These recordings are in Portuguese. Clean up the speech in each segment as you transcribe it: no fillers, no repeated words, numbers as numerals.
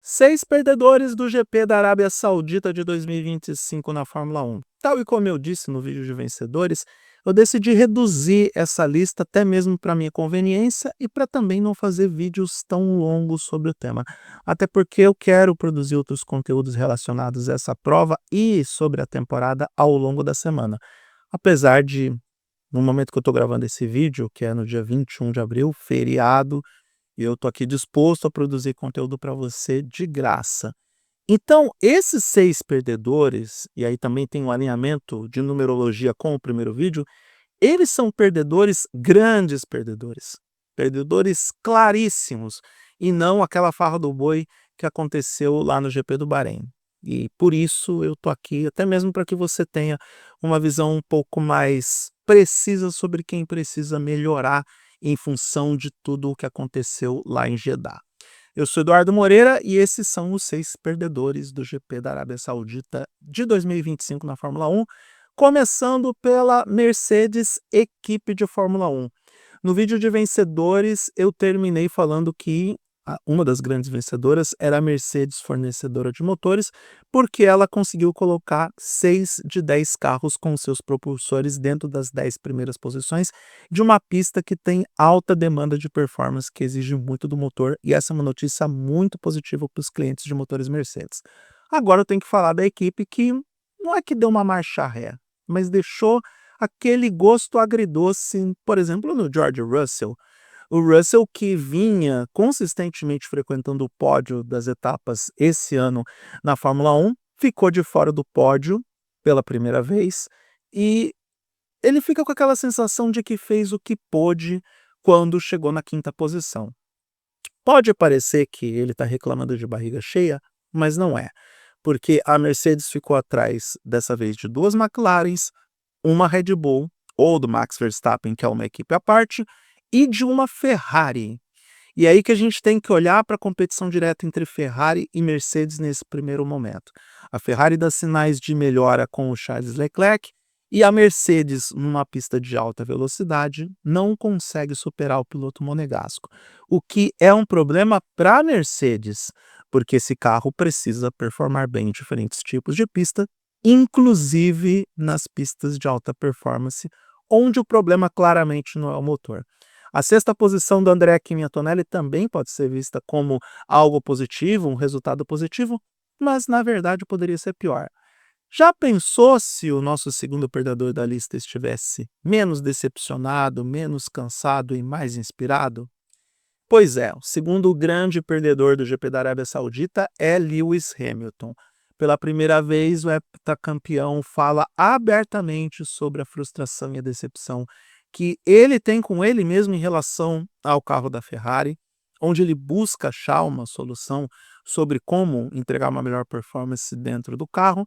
6 perdedores do GP da Arábia Saudita de 2025 na Fórmula 1. Tal e como eu disse no vídeo de vencedores, eu decidi reduzir essa lista até mesmo para minha conveniência e para também não fazer vídeos tão longos sobre o tema. Até porque eu quero produzir outros conteúdos relacionados a essa prova e sobre a temporada ao longo da semana. Apesar de, no momento que eu estou gravando esse vídeo, que é no dia 21 de abril, feriado, e eu tô aqui disposto a produzir conteúdo para você de graça. Então, esses 6 perdedores, e aí também tem um alinhamento de numerologia com o primeiro vídeo, eles são perdedores, grandes perdedores. Perdedores claríssimos, e não aquela farra do boi que aconteceu lá no GP do Bahrein. E por isso eu tô aqui, até mesmo para que você tenha uma visão um pouco mais precisa sobre quem precisa melhorar em função de tudo o que aconteceu lá em Jeddah. Eu sou Eduardo Moreira e esses são os 6 perdedores do GP da Arábia Saudita de 2025 na Fórmula 1, começando pela Mercedes equipe de Fórmula 1. No vídeo de vencedores, eu terminei falando que uma das grandes vencedoras era a Mercedes, fornecedora de motores, porque ela conseguiu colocar 6 de 10 carros com seus propulsores dentro das 10 primeiras posições de uma pista que tem alta demanda de performance, que exige muito do motor, e essa é uma notícia muito positiva para os clientes de motores Mercedes. Agora eu tenho que falar da equipe que não é que deu uma marcha ré, mas deixou aquele gosto agridoce, por exemplo, no George Russell. O Russell, que vinha consistentemente frequentando o pódio das etapas esse ano na Fórmula 1, ficou de fora do pódio pela primeira vez e ele fica com aquela sensação de que fez o que pôde quando chegou na 5ª posição. Pode parecer que ele está reclamando de barriga cheia, mas não é, porque a Mercedes ficou atrás dessa vez de 2 McLarens, uma Red Bull, ou do Max Verstappen, que é uma equipe à parte, e de uma Ferrari. E aí que a gente tem que olhar para a competição direta entre Ferrari e Mercedes nesse primeiro momento. A Ferrari dá sinais de melhora com o Charles Leclerc, e a Mercedes, numa pista de alta velocidade, não consegue superar o piloto monegasco, o que é um problema para a Mercedes, porque esse carro precisa performar bem em diferentes tipos de pista, inclusive nas pistas de alta performance, onde o problema claramente não é o motor. A 6ª posição do Andrea Kimi Antonelli também pode ser vista como algo positivo, um resultado positivo, mas na verdade poderia ser pior. Já pensou se o nosso segundo perdedor da lista estivesse menos decepcionado, menos cansado e mais inspirado? Pois é, o segundo grande perdedor do GP da Arábia Saudita é Lewis Hamilton. Pela primeira vez, o heptacampeão fala abertamente sobre a frustração e a decepção que ele tem com ele mesmo em relação ao carro da Ferrari, onde ele busca achar uma solução sobre como entregar uma melhor performance dentro do carro,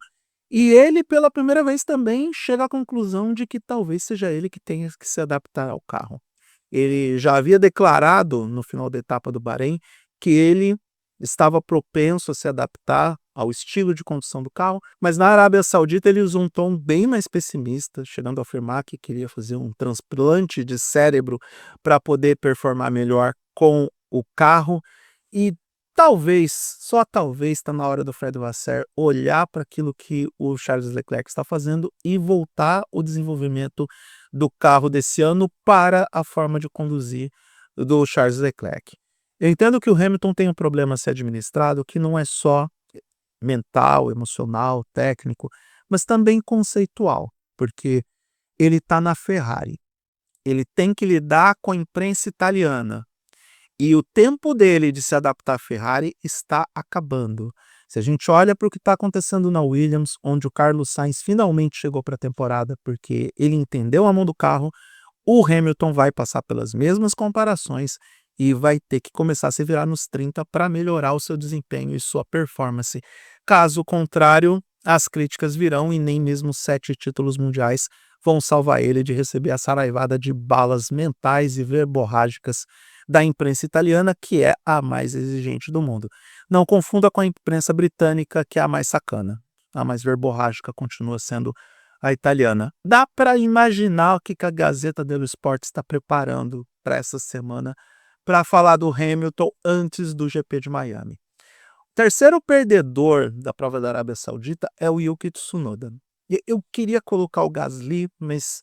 e ele, pela primeira vez, também chega à conclusão de que talvez seja ele que tenha que se adaptar ao carro. Ele já havia declarado no final da etapa do Bahrein que ele estava propenso a se adaptar ao estilo de condução do carro, mas na Arábia Saudita ele usou um tom bem mais pessimista, chegando a afirmar que queria fazer um transplante de cérebro para poder performar melhor com o carro. E talvez, só talvez, está na hora do Fred Vasseur olhar para aquilo que o Charles Leclerc está fazendo e voltar o desenvolvimento do carro desse ano para a forma de conduzir do Charles Leclerc. Eu entendo que o Hamilton tem um problema a ser administrado que não é só mental, emocional, técnico, mas também conceitual, porque ele está na Ferrari. Ele tem que lidar com a imprensa italiana. E o tempo dele de se adaptar à Ferrari está acabando. Se a gente olha para o que está acontecendo na Williams, onde o Carlos Sainz finalmente chegou para a temporada porque ele entendeu a mão do carro, o Hamilton vai passar pelas mesmas comparações e vai ter que começar a se virar nos 30 para melhorar o seu desempenho e sua performance. Caso contrário, as críticas virão e nem mesmo 7 títulos mundiais vão salvar ele de receber a saraivada de balas mentais e verborrágicas da imprensa italiana, que é a mais exigente do mundo. Não confunda com a imprensa britânica, que é a mais sacana. A mais verborrágica continua sendo a italiana. Dá para imaginar o que a Gazeta dello Sport está preparando para essa semana para falar do Hamilton antes do GP de Miami. Terceiro perdedor da prova da Arábia Saudita é o Yuki Tsunoda. E eu queria colocar o Gasly, mas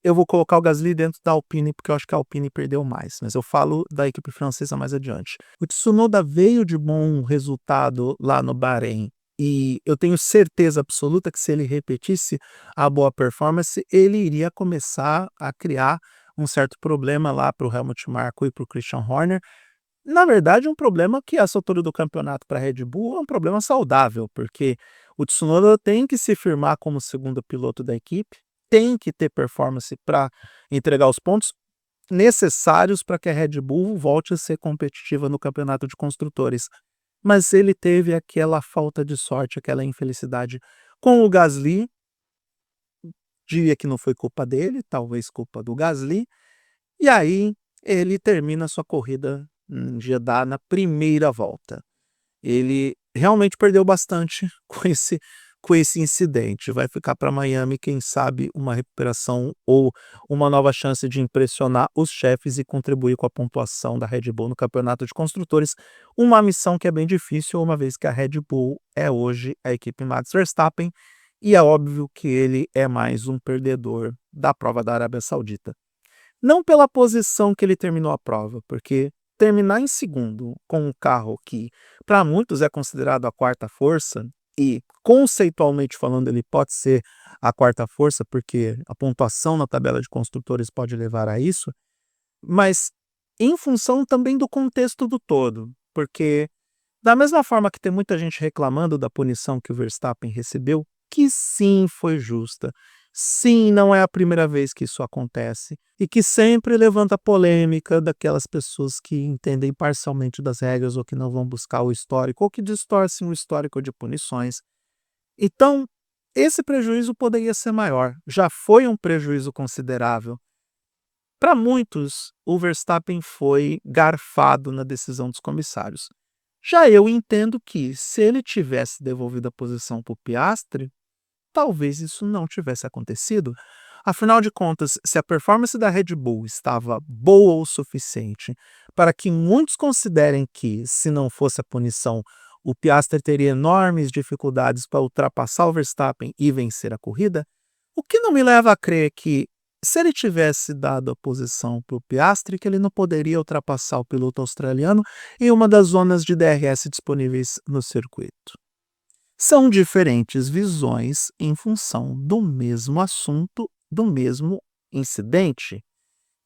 eu vou colocar o Gasly dentro da Alpine, porque eu acho que a Alpine perdeu mais, mas eu falo da equipe francesa mais adiante. O Tsunoda veio de bom resultado lá no Bahrein, e eu tenho certeza absoluta que se ele repetisse a boa performance, ele iria começar a criar um certo problema lá para o Helmut Marko e para o Christian Horner. Na verdade, um problema que essa altura do campeonato para a Red Bull é um problema saudável, porque o Tsunoda tem que se firmar como segundo piloto da equipe, tem que ter performance para entregar os pontos necessários para que a Red Bull volte a ser competitiva no campeonato de construtores. Mas ele teve aquela falta de sorte, aquela infelicidade com o Gasly, diria que não foi culpa dele, talvez culpa do Gasly, e aí ele termina sua corrida em Jeddah na primeira volta. Ele realmente perdeu bastante com esse incidente. Vai ficar para Miami, quem sabe, uma recuperação ou uma nova chance de impressionar os chefes e contribuir com a pontuação da Red Bull no campeonato de construtores. Uma missão que é bem difícil, uma vez que a Red Bull é hoje a equipe Max Verstappen, e é óbvio que ele é mais um perdedor da prova da Arábia Saudita. Não pela posição que ele terminou a prova, porque terminar em segundo com um carro que para muitos é considerado a quarta força, e conceitualmente falando ele pode ser a quarta força, porque a pontuação na tabela de construtores pode levar a isso, mas em função também do contexto do todo, porque da mesma forma que tem muita gente reclamando da punição que o Verstappen recebeu, que sim foi justa, sim, não é a primeira vez que isso acontece, e que sempre levanta polêmica daquelas pessoas que entendem parcialmente das regras ou que não vão buscar o histórico ou que distorcem o histórico de punições. Então, esse prejuízo poderia ser maior, já foi um prejuízo considerável. Para muitos, o Verstappen foi garfado na decisão dos comissários. Já eu entendo que, se ele tivesse devolvido a posição para o Piastri, talvez isso não tivesse acontecido. Afinal de contas, se a performance da Red Bull estava boa o suficiente para que muitos considerem que, se não fosse a punição, o Piastri teria enormes dificuldades para ultrapassar o Verstappen e vencer a corrida, o que não me leva a crer que, se ele tivesse dado a posição para o Piastri, que ele não poderia ultrapassar o piloto australiano em uma das zonas de DRS disponíveis no circuito. São diferentes visões em função do mesmo assunto, do mesmo incidente.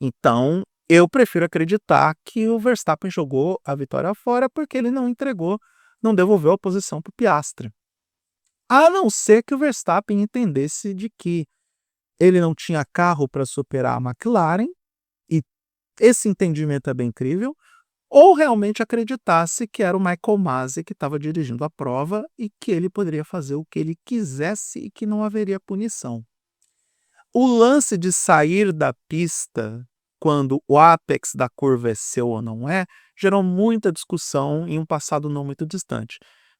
Então, eu prefiro acreditar que o Verstappen jogou a vitória fora porque ele não entregou, não devolveu a posição para o Piastri. A não ser que o Verstappen entendesse de que ele não tinha carro para superar a McLaren, e esse entendimento é bem incrível, ou realmente acreditasse que era o Michael Masi que estava dirigindo a prova e que ele poderia fazer o que ele quisesse e que não haveria punição. O lance de sair da pista quando o ápex da curva é seu ou não é, gerou muita discussão em um passado não muito distante.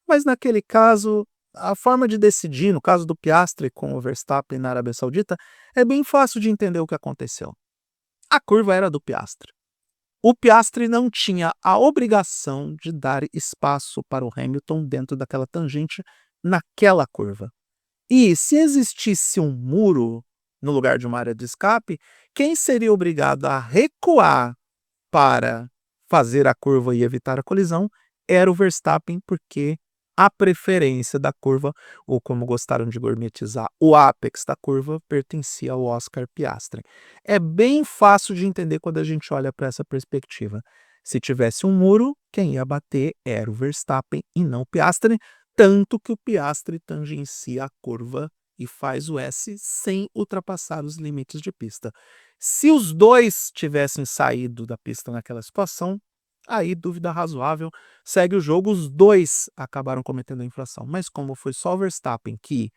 Mas naquele caso, a forma de decidir, no caso do Piastri com o Verstappen na Arábia Saudita, é bem fácil de entender o que aconteceu. A curva era do Piastri. O Piastri não tinha a obrigação de dar espaço para o Hamilton dentro daquela tangente naquela curva. E se existisse um muro no lugar de uma área de escape, quem seria obrigado a recuar para fazer a curva e evitar a colisão era o Verstappen, porque a preferência da curva, ou como gostaram de gourmetizar, o ápex da curva, pertencia ao Oscar Piastri. É bem fácil de entender quando a gente olha para essa perspectiva. Se tivesse um muro, quem ia bater era o Verstappen e não o Piastri, tanto que o Piastri tangencia a curva e faz o S sem ultrapassar os limites de pista. Se os dois tivessem saído da pista naquela situação, aí dúvida razoável, segue o jogo, os dois acabaram cometendo a infração. Mas como foi só o Verstappen que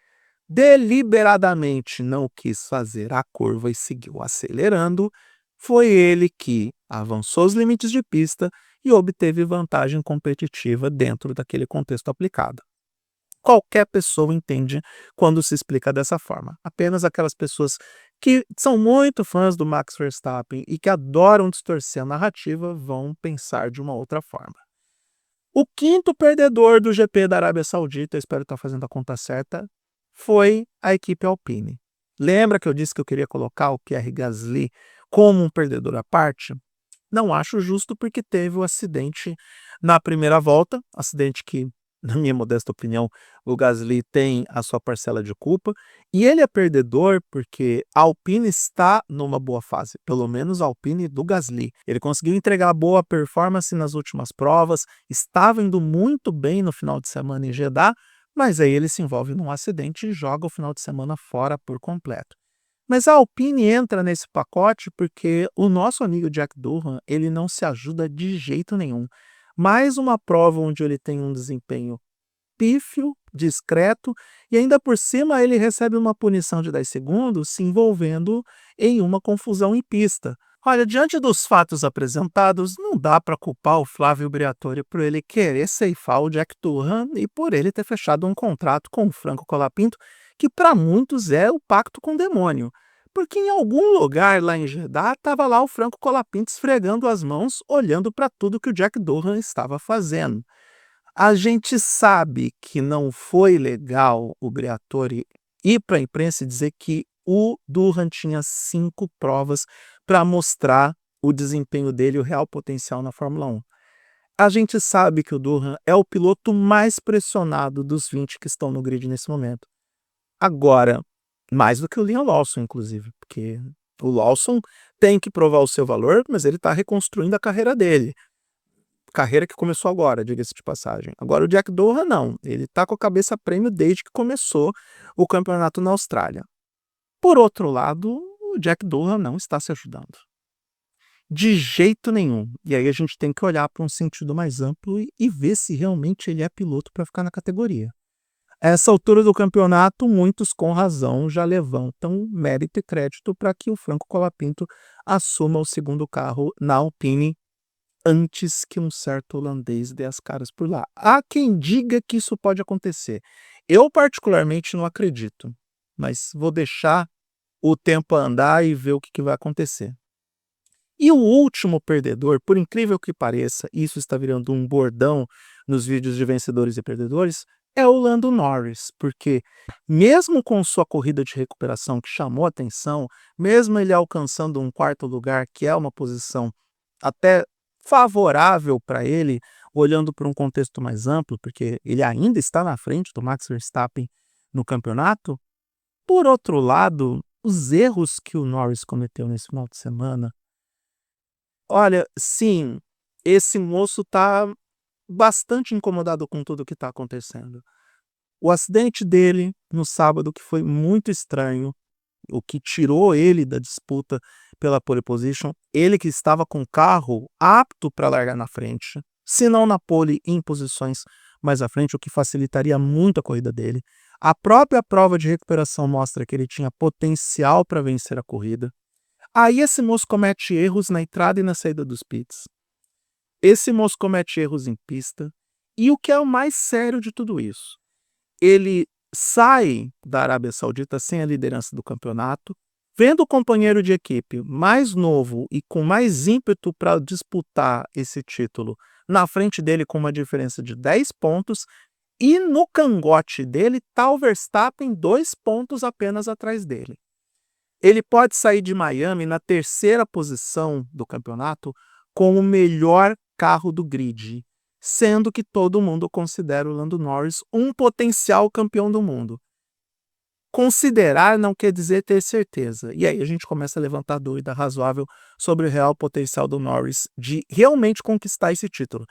deliberadamente não quis fazer a curva e seguiu acelerando, foi ele que avançou os limites de pista e obteve vantagem competitiva dentro daquele contexto aplicado. Qualquer pessoa entende quando se explica dessa forma. Apenas aquelas pessoas que são muito fãs do Max Verstappen e que adoram distorcer a narrativa vão pensar de uma outra forma. O quinto perdedor do GP da Arábia Saudita, eu espero estar fazendo a conta certa, foi a equipe Alpine. Lembra que eu disse que eu queria colocar o Pierre Gasly como um perdedor à parte? Não acho justo porque teve o acidente na primeira volta, acidente que, na minha modesta opinião, o Gasly tem a sua parcela de culpa, e ele é perdedor porque a Alpine está numa boa fase, pelo menos a Alpine do Gasly. Ele conseguiu entregar boa performance nas últimas provas, estava indo muito bem no final de semana em Jeddah, mas aí ele se envolve num acidente e joga o final de semana fora por completo. Mas a Alpine entra nesse pacote porque o nosso amigo Jack Durham, ele não se ajuda de jeito nenhum. Mais uma prova onde ele tem um desempenho pífio, discreto, e ainda por cima ele recebe uma punição de 10 segundos se envolvendo em uma confusão em pista. Olha, diante dos fatos apresentados, não dá para culpar o Flávio Briatore por ele querer ceifar o Jack Durham e por ele ter fechado um contrato com o Franco Colapinto, que para muitos é o pacto com o demônio. Porque em algum lugar lá em Jeddah estava lá o Franco Colapinto esfregando as mãos, olhando para tudo que o Jack Durham estava fazendo. A gente sabe que não foi legal o Briatore ir para a imprensa e dizer que o Durham tinha 5 provas para mostrar o desempenho dele, o real potencial na Fórmula 1. A gente sabe que o Durham é o piloto mais pressionado dos 20 que estão no grid nesse momento. Agora, mais do que o Liam Lawson, inclusive, porque o Lawson tem que provar o seu valor, mas ele está reconstruindo a carreira dele. Carreira que começou agora, diga-se de passagem. Agora o Jack Durham não, ele tá com a cabeça a prêmio desde que começou o campeonato na Austrália. Por outro lado, o Jack Durham não está se ajudando. De jeito nenhum. E aí a gente tem que olhar para um sentido mais amplo e ver se realmente ele é piloto para ficar na categoria. A essa altura do campeonato, muitos com razão já levantam mérito e crédito para que o Franco Colapinto assuma o segundo carro na Alpine antes que um certo holandês dê as caras por lá. Há quem diga que isso pode acontecer. Eu particularmente não acredito, mas vou deixar o tempo andar e ver o que vai acontecer. E o último perdedor, por incrível que pareça, isso está virando um bordão nos vídeos de vencedores e perdedores, é o Lando Norris, porque mesmo com sua corrida de recuperação que chamou atenção, mesmo ele alcançando um quarto lugar, que é uma posição até favorável para ele, olhando para um contexto mais amplo, porque ele ainda está na frente do Max Verstappen no campeonato. Por outro lado, os erros que o Norris cometeu nesse final de semana, olha, sim, esse moço está bastante incomodado com tudo o que está acontecendo. O acidente dele no sábado, que foi muito estranho, o que tirou ele da disputa pela pole position, ele que estava com o carro apto para largar na frente, se não na pole, em posições mais à frente, o que facilitaria muito a corrida dele. A própria prova de recuperação mostra que ele tinha potencial para vencer a corrida. Aí esse moço comete erros na entrada e na saída dos pits. Esse moço comete erros em pista. E o que é o mais sério de tudo isso? Ele sai da Arábia Saudita sem a liderança do campeonato, vendo o companheiro de equipe mais novo e com mais ímpeto para disputar esse título na frente dele com uma diferença de 10 pontos, e no cangote dele está o Verstappen 2 pontos apenas atrás dele. Ele pode sair de Miami na terceira posição do campeonato com o melhor carro do grid, sendo que todo mundo considera o Lando Norris um potencial campeão do mundo. Considerar não quer dizer ter certeza. E aí a gente começa a levantar dúvida razoável sobre o real potencial do Norris de realmente conquistar esse título.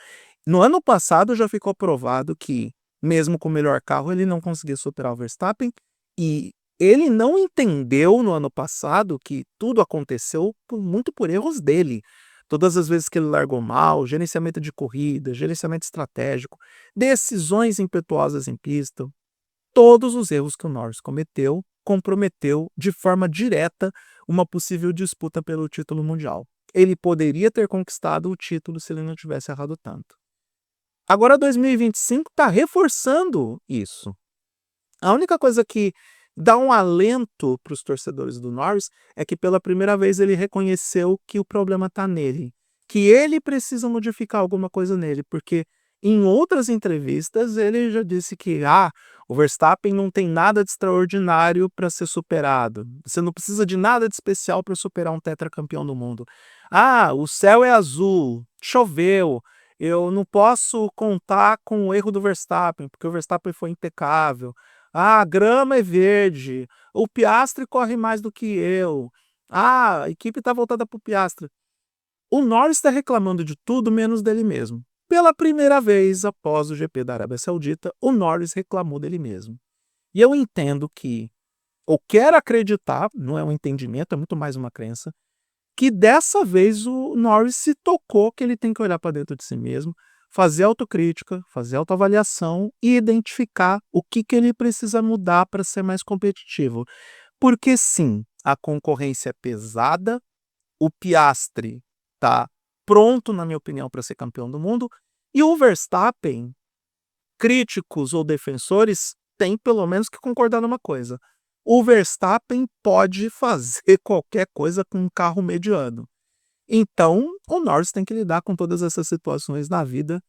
No ano passado já ficou provado que, mesmo com o melhor carro, ele não conseguia superar o Verstappen, e ele não entendeu no ano passado que tudo aconteceu muito por erros dele. Todas as vezes que ele largou mal, gerenciamento de corrida, gerenciamento estratégico, decisões impetuosas em pista, todos os erros que o Norris cometeu comprometeu de forma direta uma possível disputa pelo título mundial. Ele poderia ter conquistado o título se ele não tivesse errado tanto. Agora 2025 está reforçando isso. A única coisa que dá um alento para os torcedores do Norris é que pela primeira vez ele reconheceu que o problema está nele, que ele precisa modificar alguma coisa nele, porque Em outras entrevistas, ele já disse que o Verstappen não tem nada de extraordinário para ser superado. Você não precisa de nada de especial para superar um tetracampeão do mundo. O céu é azul, choveu. Eu não posso contar com o erro do Verstappen, porque o Verstappen foi impecável. A grama é verde. O Piastri corre mais do que eu. A equipe está voltada para o Piastri. O Norris está reclamando de tudo menos dele mesmo. Pela primeira vez após o GP da Arábia Saudita, o Norris reclamou dele mesmo. E eu entendo que, ou quero acreditar, não é um entendimento, é muito mais uma crença, que dessa vez o Norris se tocou que ele tem que olhar para dentro de si mesmo, fazer autocrítica, fazer autoavaliação e identificar o que ele precisa mudar para ser mais competitivo. Porque sim, a concorrência é pesada, o Piastri está pronto, na minha opinião, para ser campeão do mundo, e o Verstappen, críticos ou defensores, têm pelo menos que concordar numa coisa: o Verstappen pode fazer qualquer coisa com um carro mediano. Então, o Norris tem que lidar com todas essas situações na vida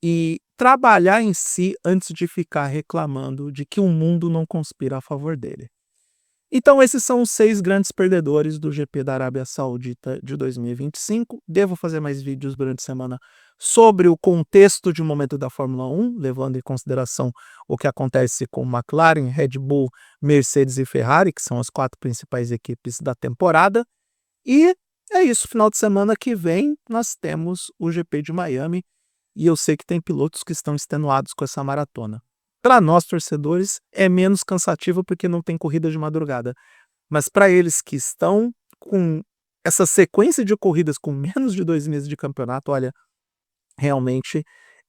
e trabalhar em si antes de ficar reclamando de que o mundo não conspira a favor dele. Então, esses são os 6 grandes perdedores do GP da Arábia Saudita de 2025. Devo fazer mais vídeos durante a semana sobre o contexto de momento da Fórmula 1, levando em consideração o que acontece com McLaren, Red Bull, Mercedes e Ferrari, que são as 4 principais equipes da temporada. E é isso, final de semana que vem nós temos o GP de Miami, e eu sei que tem pilotos que estão extenuados com essa maratona. Para nós, torcedores, é menos cansativo porque não tem corrida de madrugada. Mas para eles que estão com essa sequência de corridas com menos de 2 meses de campeonato, olha, realmente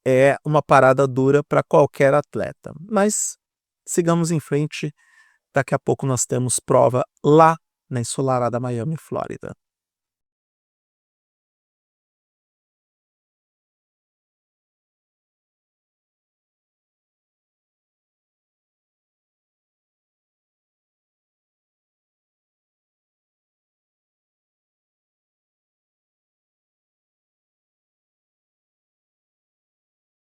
é uma parada dura para qualquer atleta. Mas sigamos em frente, daqui a pouco nós temos prova lá na ensolarada Miami, Flórida.